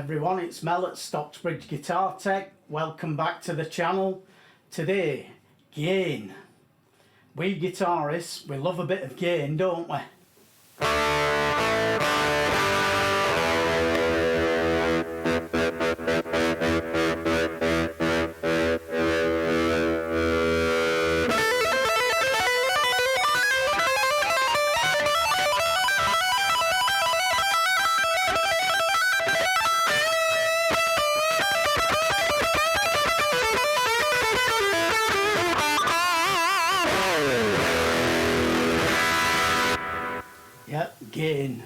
everyone, it's Mel at Stocksbridge Guitar Tech. Welcome back to the channel. Today, gain. We guitarists, we love a bit of gain, don't we? Yep, gain.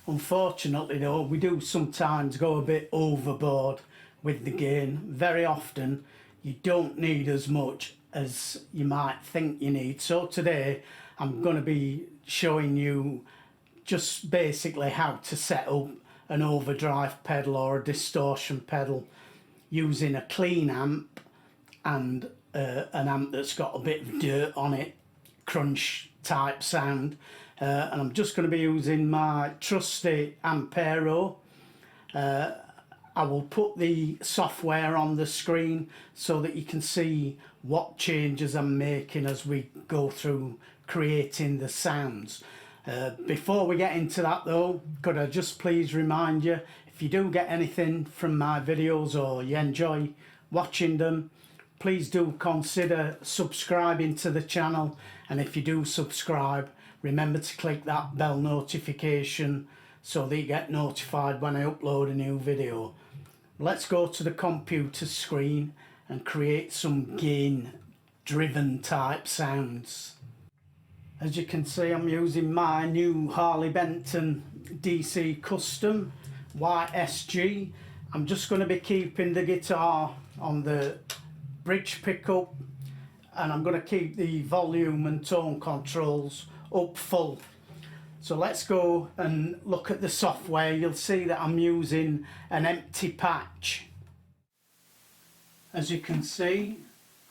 Unfortunately though, we do sometimes go a bit overboard with the gain. Very often you don't need as much as you might think you need. So today I'm going to be showing you just basically how to set up an overdrive pedal or a distortion pedal using a clean amp and an amp that's got a bit of dirt on it, crunch type sound. And I'm just going to be using my trusty Ampero. I will put the software on the screen so that you can see what changes I'm making as we go through creating the sounds. Before we get into that though, could I just please remind you, if you do get anything from my videos or you enjoy watching them, please do consider subscribing to the channel, and if you do subscribe, remember to click that bell notification so that you get notified when I upload a new video. Let's go to the computer screen and create some gain driven type sounds. As you can see, I'm using my new Harley Benton DC Custom YSG. I'm just going to be keeping the guitar on the bridge pickup, and I'm going to keep the volume and tone controls up full. So let's go and look at the software. You'll see that I'm using an empty patch. As you can see,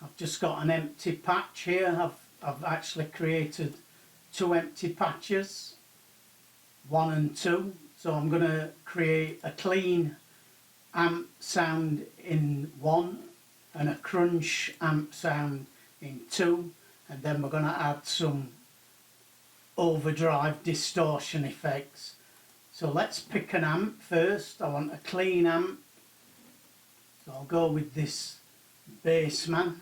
I've just got an empty patch here. I've actually created two empty patches, 1 and 2. So I'm going to create a clean amp sound in 1 and a crunch amp sound in 2, and then we're going to add some overdrive distortion effects. So let's pick an amp first. I want a clean amp, so I'll go with this Bassman.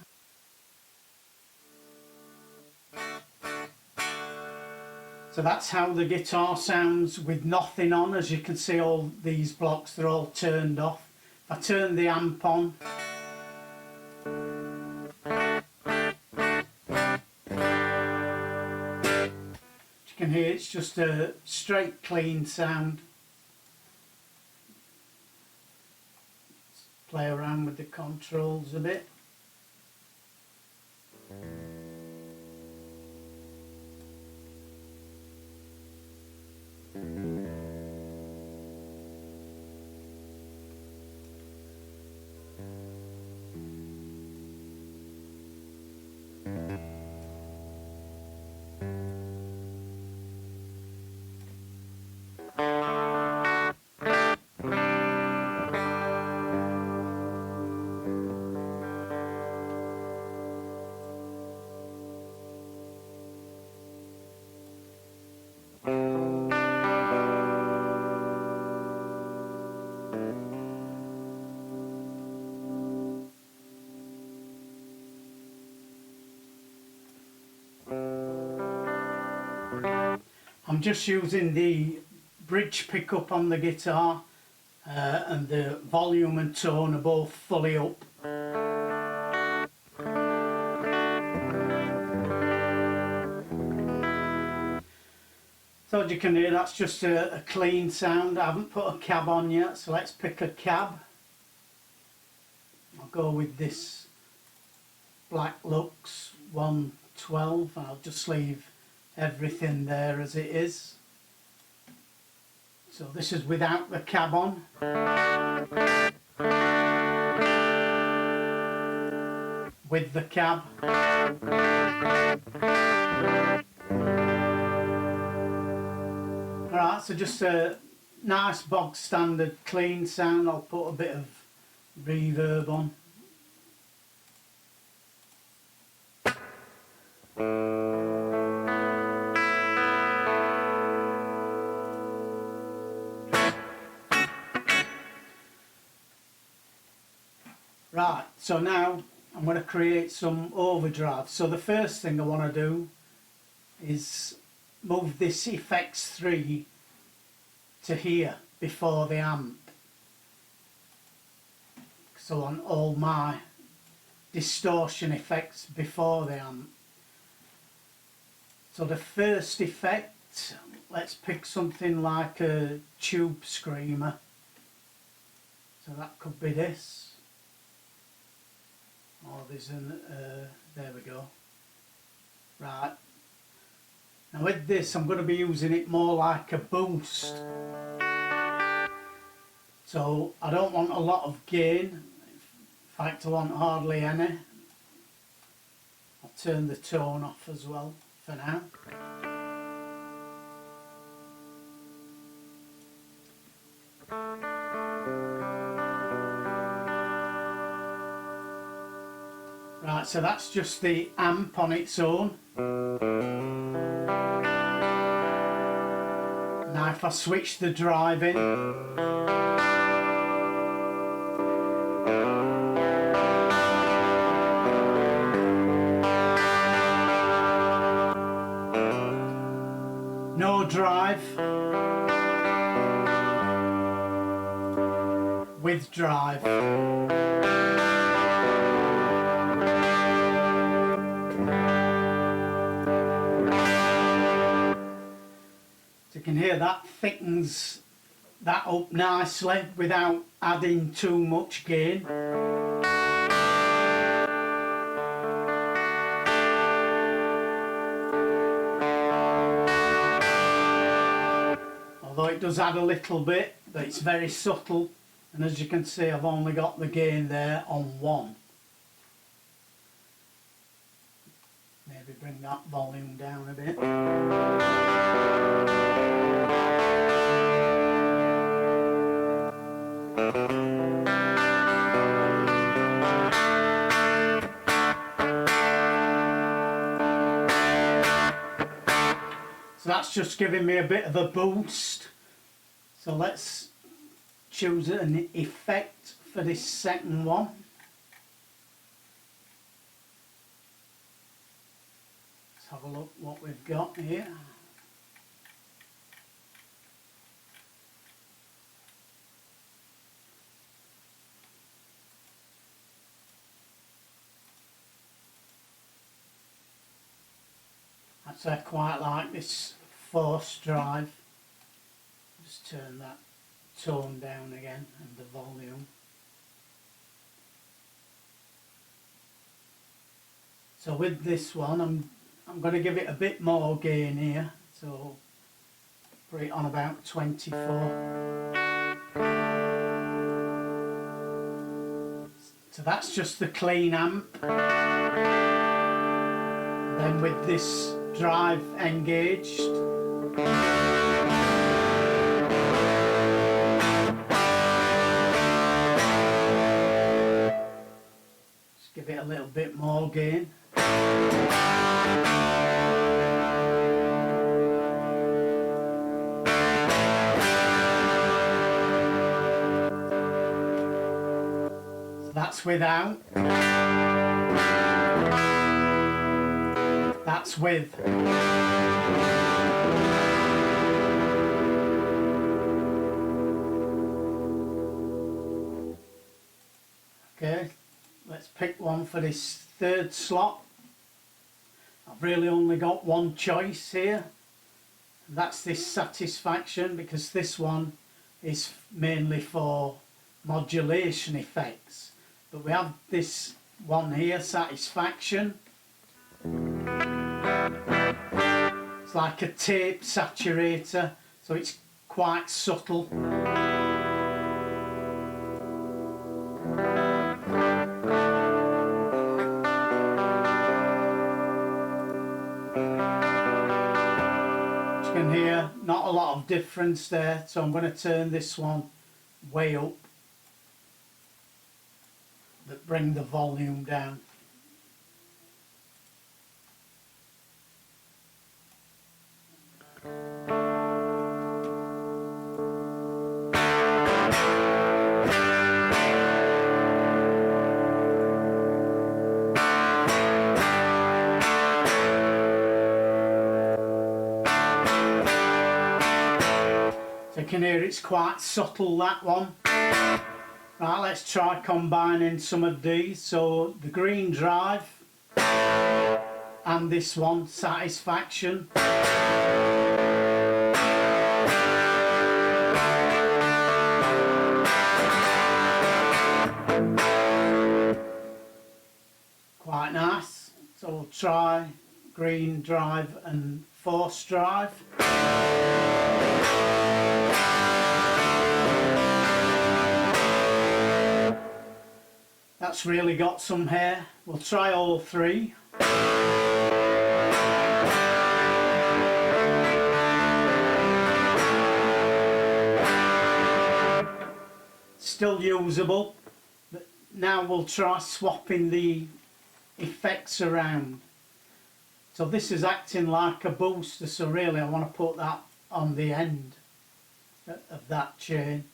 So that's how the guitar sounds with nothing on. As you can see, all these blocks, they're all turned off. If I turn the amp on, you can hear it's just a straight clean sound. Let's play around with the controls a bit. I'm just using the bridge pickup on the guitar and the volume and tone are both fully up. So as you can hear, that's just a clean sound. I haven't put a cab on yet, so let's pick a cab. I'll go with this Black Lux 112. I'll just leave everything there as it is. So this is without the cab on. With the cab. Alright, so just nice bog standard clean sound. I'll put a bit of reverb on. Right, so now I'm going to create some overdrive. So the first thing I want to do is move this effects 3 to here before the amp. So on all my distortion effects before the amp. So the first effect, let's pick something like a tube screamer. So that could be this. Oh, there's an, there we go. Right. Now with this, I'm going to be using it more like a boost. So I don't want a lot of gain. In fact, I want hardly any. I'll turn the tone off as well for now. Right, so that's just the amp on its own. Now if I switch the drive in, no drive, with drive. You can hear that thickens that up nicely without adding too much gain. Although it does add a little bit, but it's very subtle, and as you can see I've only got the gain there on 1. Maybe bring that volume down a bit. So that's just giving me a bit of a boost. So let's choose an effect for this second one. Let's have a look what we've got here. I quite like this force drive. Just turn that tone down again and the volume. So with this one I'm going to give it a bit more gain here, so put it on about 24. So that's just the clean amp. Then with this drive engaged, just give it a little bit more gain. So that's without. That's with. Okay, let's pick one for this third slot. I've really only got one choice here. That's this Satisfaction, because this one is mainly for modulation effects. But we have this one here, Satisfaction. It's like a tape saturator, so it's quite subtle. As you can hear, not a a lot of difference there, so I'm going to turn this one way up, but bring the volume down. You can hear it's quite subtle, that one. Right, let's try combining some of these. So the green drive and this one, satisfaction. Quite nice. So we'll try green drive and force drive. That's really got some hair. We'll try all three. Still usable, but now we'll try swapping the effects around. So this is acting like a booster, so really I want to put that on the end of that chain.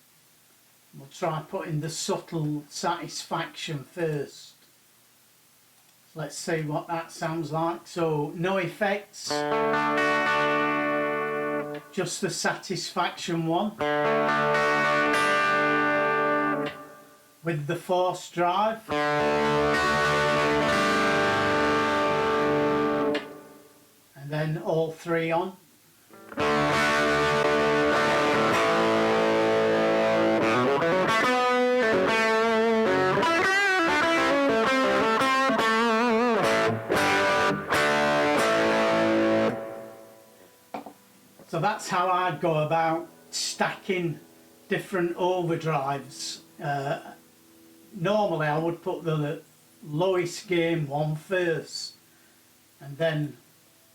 We'll try putting the subtle satisfaction first. Let's see what that sounds like. So no effects, just the satisfaction one with the force drive. And then all three on. So that's how I'd go about stacking different overdrives. Normally I would put the lowest gain one first and then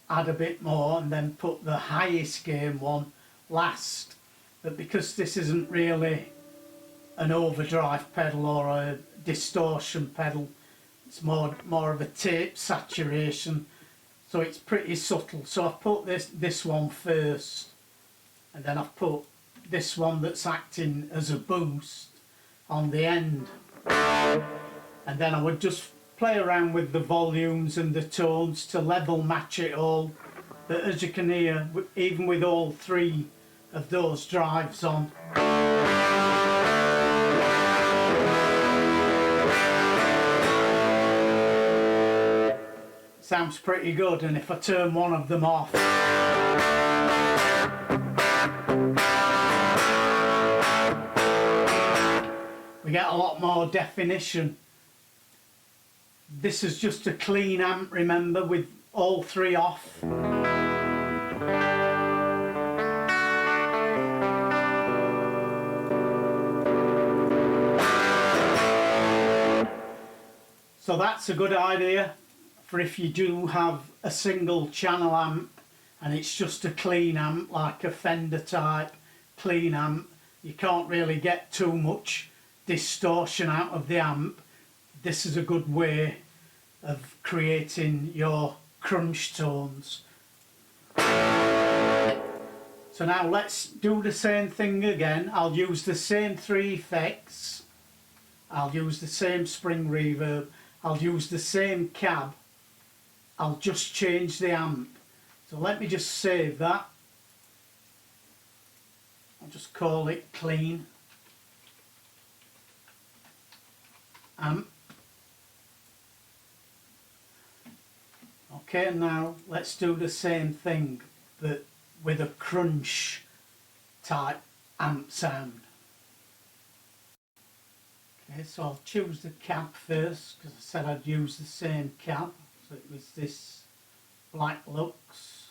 add a bit more and then put the highest gain one last. But because this isn't really an overdrive pedal or a distortion pedal, it's more of a tape saturation. So it's pretty subtle. So I've put this one first, and then I've put this one that's acting as a boost on the end. And then I would just play around with the volumes and the tones to level match it all. But as you can hear, even with all three of those drives on, sounds pretty good. And if I turn one of them off, we get a lot more definition. This is just a clean amp, remember, with all three off. So that's a good idea for if you do have a single channel amp and it's just a clean amp, like a Fender type clean amp. You can't really get too much distortion out of the amp. This is a good way of creating your crunch tones. So now let's do the same thing again. I'll use the same three effects. I'll use the same spring reverb. I'll use the same cab. I'll just change the amp. So let me just save that. I'll just call it clean amp. Okay, now let's do the same thing but with a crunch type amp sound. Okay, so I'll choose the cab first because I said I'd use the same cab. So it was this Black Lux.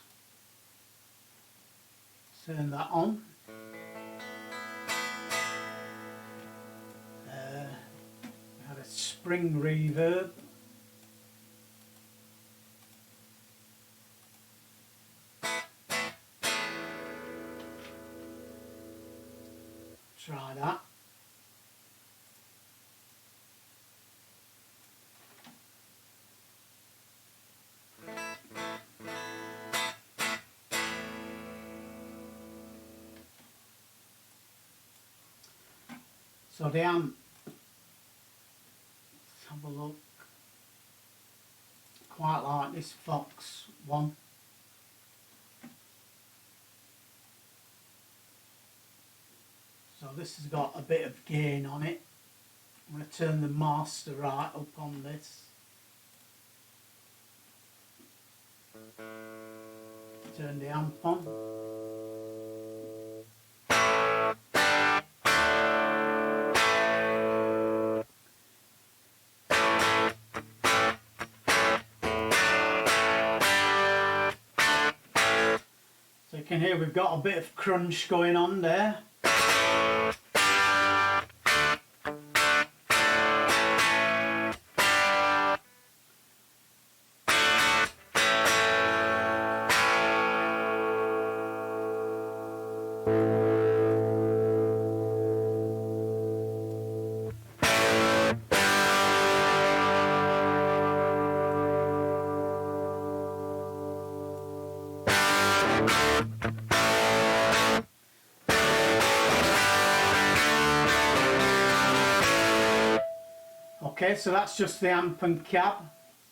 Turn that on. We had a spring reverb. Try that. So the amp, let's have a look. Quite like this Fox one. So this has got a bit of gain on it. I'm going to turn the master right up on this. Turn the amp on. So you can hear we've got a bit of crunch going on there. Okay, so that's just the amp and cab.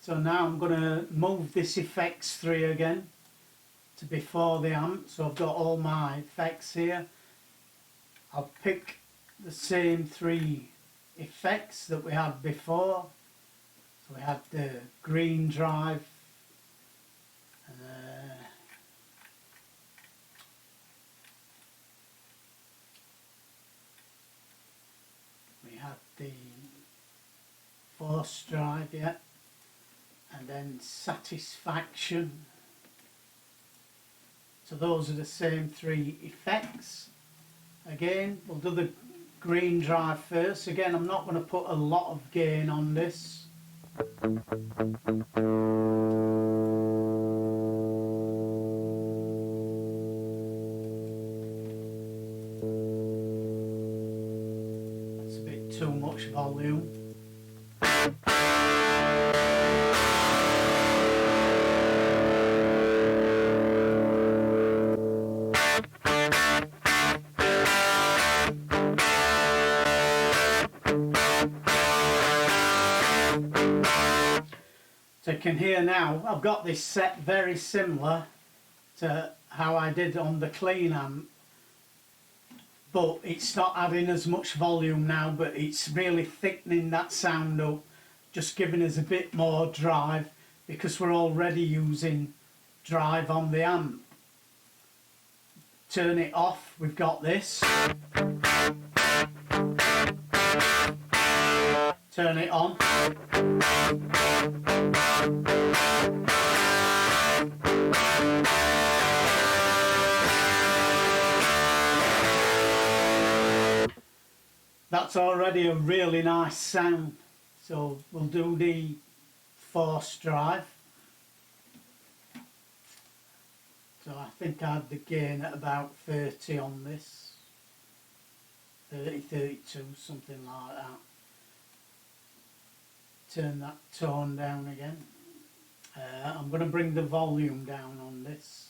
So now I'm going to move this effects tree again to before the amp. So I've got all my effects here. I'll pick the same 3 effects that we had before. So we had the green drive, we had the force drive, yeah, and then satisfaction. So those are the same 3 effects. Again, we'll do the green drive first. Again, I'm not going to put a lot of gain on this. That's a bit too much volume. So you can hear now, I've got this set very similar to how I did on the clean amp, but it's not adding as much volume now, but it's really thickening that sound up, just giving us a bit more drive because we're already using drive on the amp. Turn it off, we've got this. Turn it on. That's already a really nice sound. So we'll do the force drive. So I think I had the gain at about 30 on this. 30, 32, something like that. Turn that tone down again. I'm going to bring the volume down on this.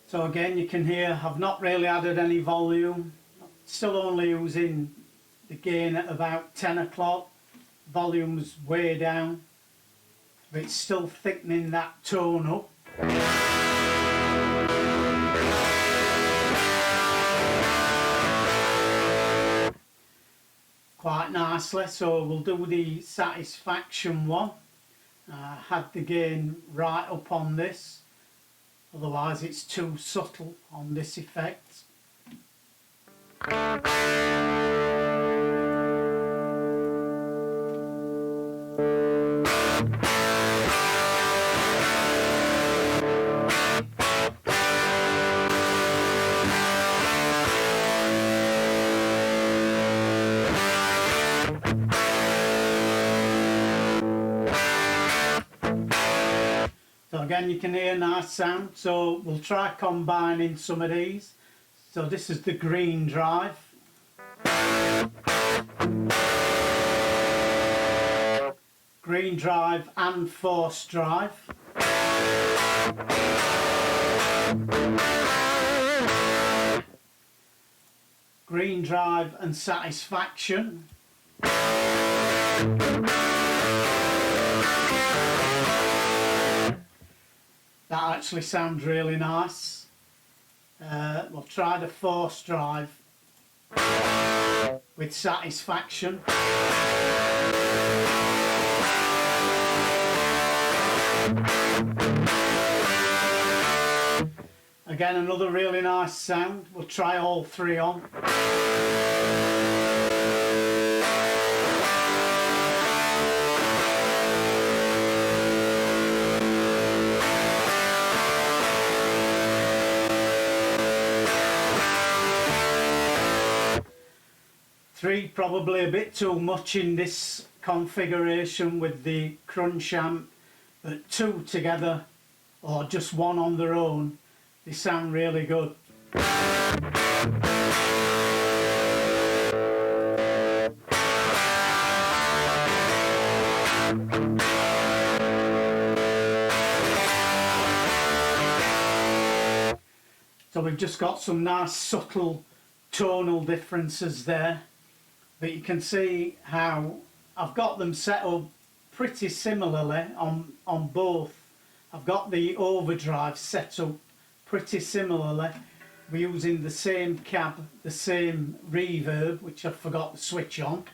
So again, you can hear I've not really added any volume, still only using the gain at about 10 o'clock, volume's way down, but it's still thickening that tone up. quite nicely. So we'll do the satisfaction one. Had the gain right up on this, otherwise it's too subtle on this effect. So again, you can hear a nice sound, so we'll try combining some of these. So this is the green drive. Green drive and force drive. Green drive and satisfaction. That actually sounds really nice. We'll try the force drive with satisfaction. Again, another really nice sound. We'll try all three on. Three probably a bit too much in this configuration with the crunch amp, but two together or just one on their own, they sound really good. So we've just got some nice subtle tonal differences there. But you can see how I've got them set up pretty similarly on both. I've got the overdrive set up pretty similarly. We're using the same cab, the same reverb, which I forgot to switch on.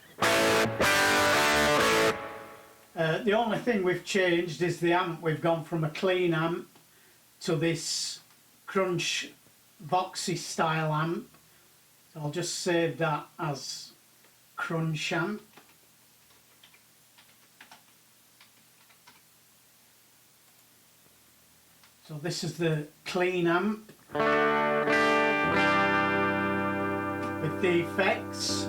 The only thing we've changed is the amp. We've gone from a clean amp to this crunch voxy style amp. So I'll just save that as crunch amp. So this is the clean amp with the effects.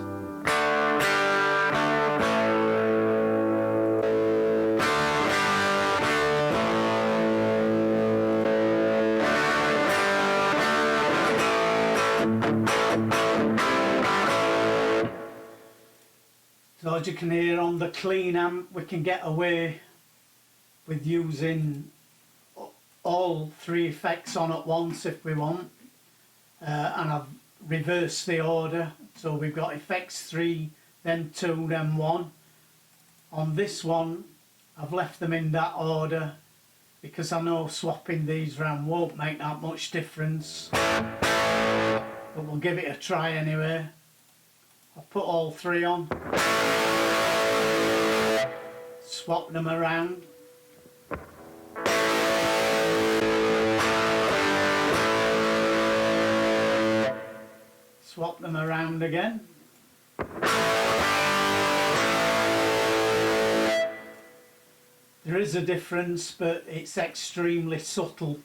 So as you can hear on the clean amp, we can get away with using all three effects on at once if we want. And I've reversed the order, so we've got effects 3, then 2, then 1. On this one, I've left them in that order because I know swapping these round won't make that much difference. But we'll give it a try anyway. I'll put all three on. Swap them around. Swap them around again. There is a difference, but it's extremely subtle.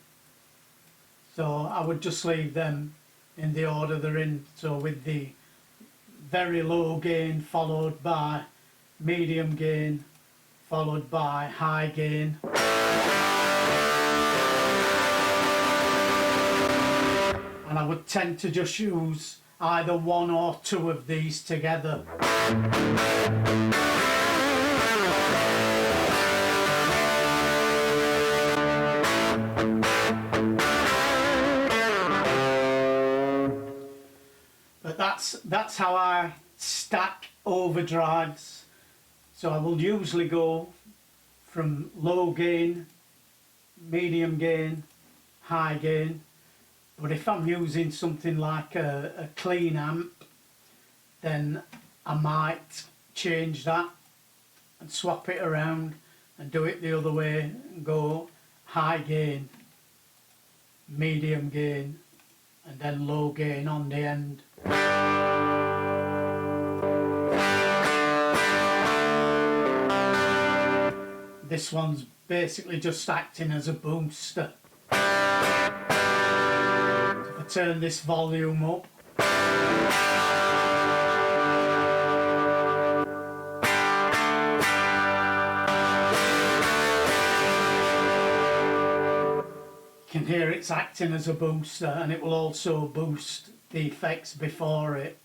So I would just leave them in the order they're in. So with the very low gain followed by medium gain followed by high gain. And I would tend to just use either one or two of these together. But that's how I stack overdrives. So I will usually go from low gain, medium gain, high gain. But if I'm using something like a clean amp, then I might change that and swap it around and do it the other way and go high gain, medium gain, and then low gain on the end. This one's basically just acting as a booster. So if I turn this volume up, you can hear it's acting as a booster, and it will also boost the effects before it.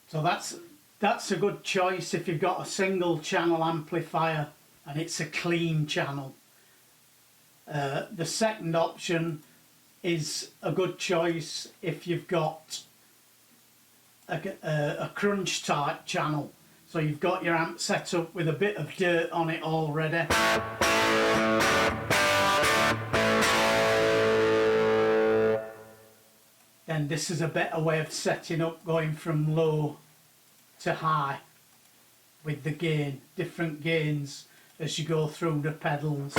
So that's a good choice if you've got a single channel amplifier and it's a clean channel. The second option is a good choice if you've got a crunch type channel. So you've got your amp set up with a bit of dirt on it already. Then this is a better way of setting up, going from low to high with the gain, different gains as you go through the pedals.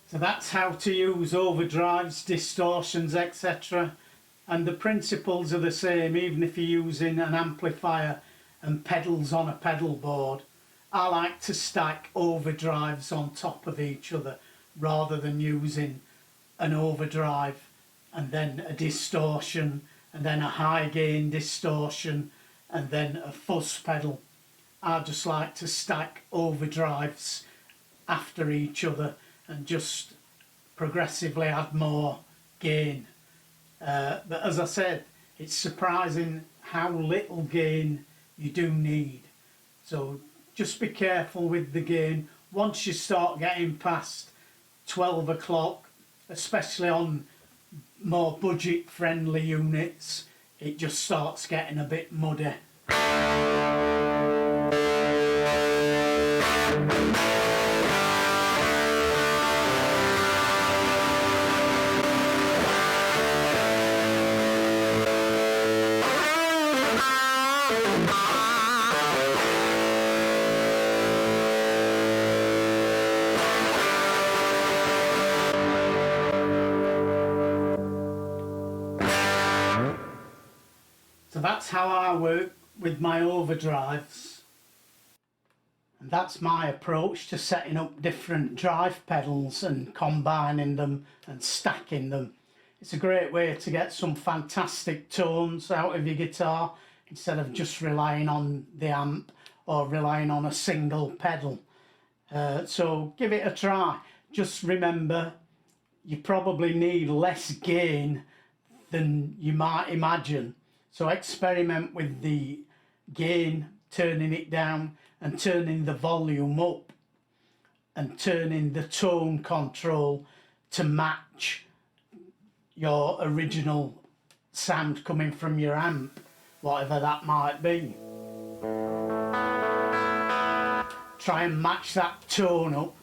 So that's how to use overdrives, distortions, etc. And the principles are the same even if you're using an amplifier and pedals on a pedal board. I like to stack overdrives on top of each other rather than using an overdrive and then a distortion and then a high gain distortion and then a fuzz pedal. I just like to stack overdrives after each other and just progressively add more gain. But as I said, it's surprising how little gain you do need. So just be careful with the gain. Once you start getting past 12 o'clock, especially on more budget friendly units, it just starts getting a bit muddy. So that's how I work with my overdrives, and that's my approach to setting up different drive pedals and combining them and stacking them. It's a great way to get some fantastic tones out of your guitar instead of just relying on the amp or relying on a single pedal. So give it a try. Just remember, you probably need less gain than you might imagine. So experiment with the gain, turning it down and turning the volume up and turning the tone control to match your original sound coming from your amp, whatever that might be. Try and match that tone up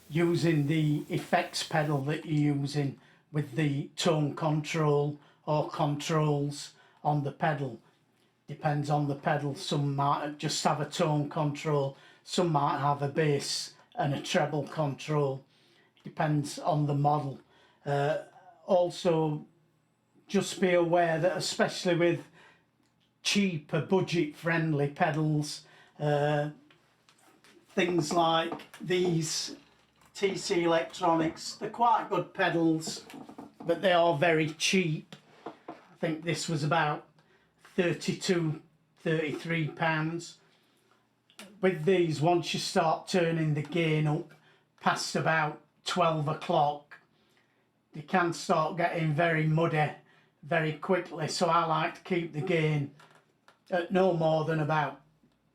using the effects pedal that you're using with the tone control or controls on the pedal. Depends on the pedal. Some might just have a tone control, some might have a bass and a treble control. Depends on the model. Also, just be aware that especially with cheaper budget friendly pedals, things like these TC Electronics, they're quite good pedals, but they are very cheap. I think this was about £32, £33. with these, once you start turning the gain up past about 12 o'clock, they can start getting very muddy very quickly. So I like to keep the gain at no more than about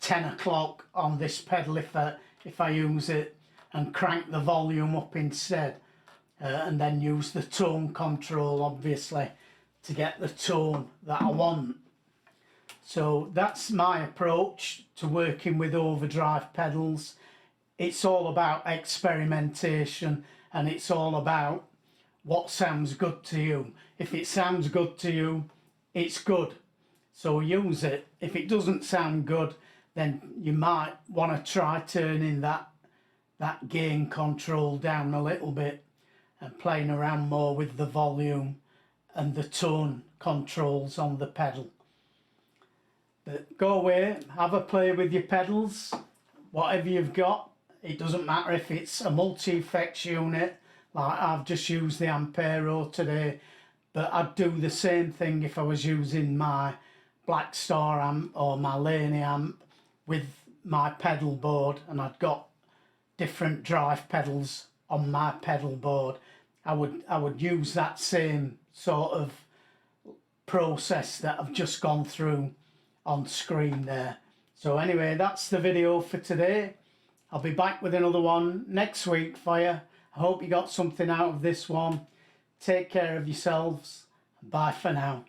10 o'clock on this pedal if I use it, and crank the volume up instead, and then use the tone control obviously to get the tone that I want. So that's my approach to working with overdrive pedals. It's all about experimentation, and it's all about what sounds good to you. If it sounds good to you, it's good, so use it. If it doesn't sound good, then you might want to try turning that gain control down a little bit and playing around more with the volume and the tone controls on the pedal. But go away, have a play with your pedals, whatever you've got. It doesn't matter if it's a multi-effects unit, like I've just used the Ampero today, but I'd do the same thing if I was using my Black Star amp or my Laney amp with my pedal board, and I'd got different drive pedals on my pedal board. I would use that same sort of process that I've just gone through on screen there. So anyway, that's the video for today. I'll be back with another one next week for you. I hope you got something out of this one. Take care of yourselves. Bye for now.